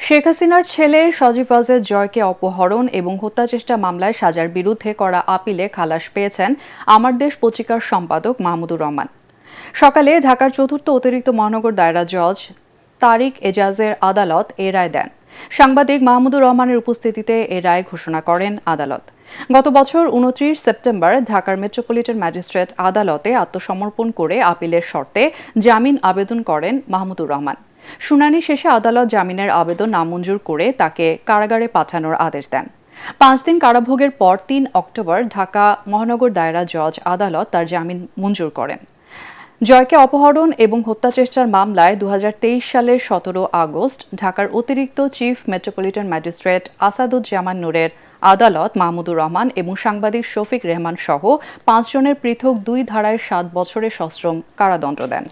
শেখ হাসিনার ছেলে সজীব ওয়াজেদ জয়কে অপহরণ এবং হত্যাচেষ্টা মামলায় সাজার বিরুদ্ধে করা আপিলে খালাস পেয়েছেন আমার দেশ পত্রিকার সম্পাদক মাহমুদুর রহমান। সকালে ঢাকার চতুর্থ অতিরিক্ত মহানগর দায়রা জজ তারিক এজাজের আদালত এ রায় দেন। সাংবাদিক মাহমুদুর রহমানের উপস্থিতিতে এ রায় ঘোষণা করেন আদালত। গত বছর ২৯ সেপ্টেম্বর ঢাকার মেট্রোপলিটন ম্যাজিস্ট্রেট আদালতে আত্মসমর্পণ করে আপিলের শর্তে জামিন আবেদন করেন মাহমুদুর রহমান। শুনানি শেষে আদালত জামিনের আবেদন নামঞ্জুর করে তাকে কারাগারে পাঠানোর আদেশ দেন। ৫ দিন কারাভোগের পর ৩ অক্টোবর ঢাকা মহানগর দায়রা জজ আদালত তার জামিন মঞ্জুর করেন। জয়কে অপহরণ এবং হত্যাচেষ্টার মামলায় ২০২৩ সালের ১৭ আগস্ট ঢাকার অতিরিক্ত চিফ মেট্রোপলিটন ম্যাজিস্ট্রেট আসাদুজ্জামান নূরের আদালত মাহমুদুর রহমান এবং সাংবাদিক শফিক রেহমান সহ ৫ জনের পৃথক ২ ধারায় ৭ বছরের সশ্রম কারাদণ্ড দেন।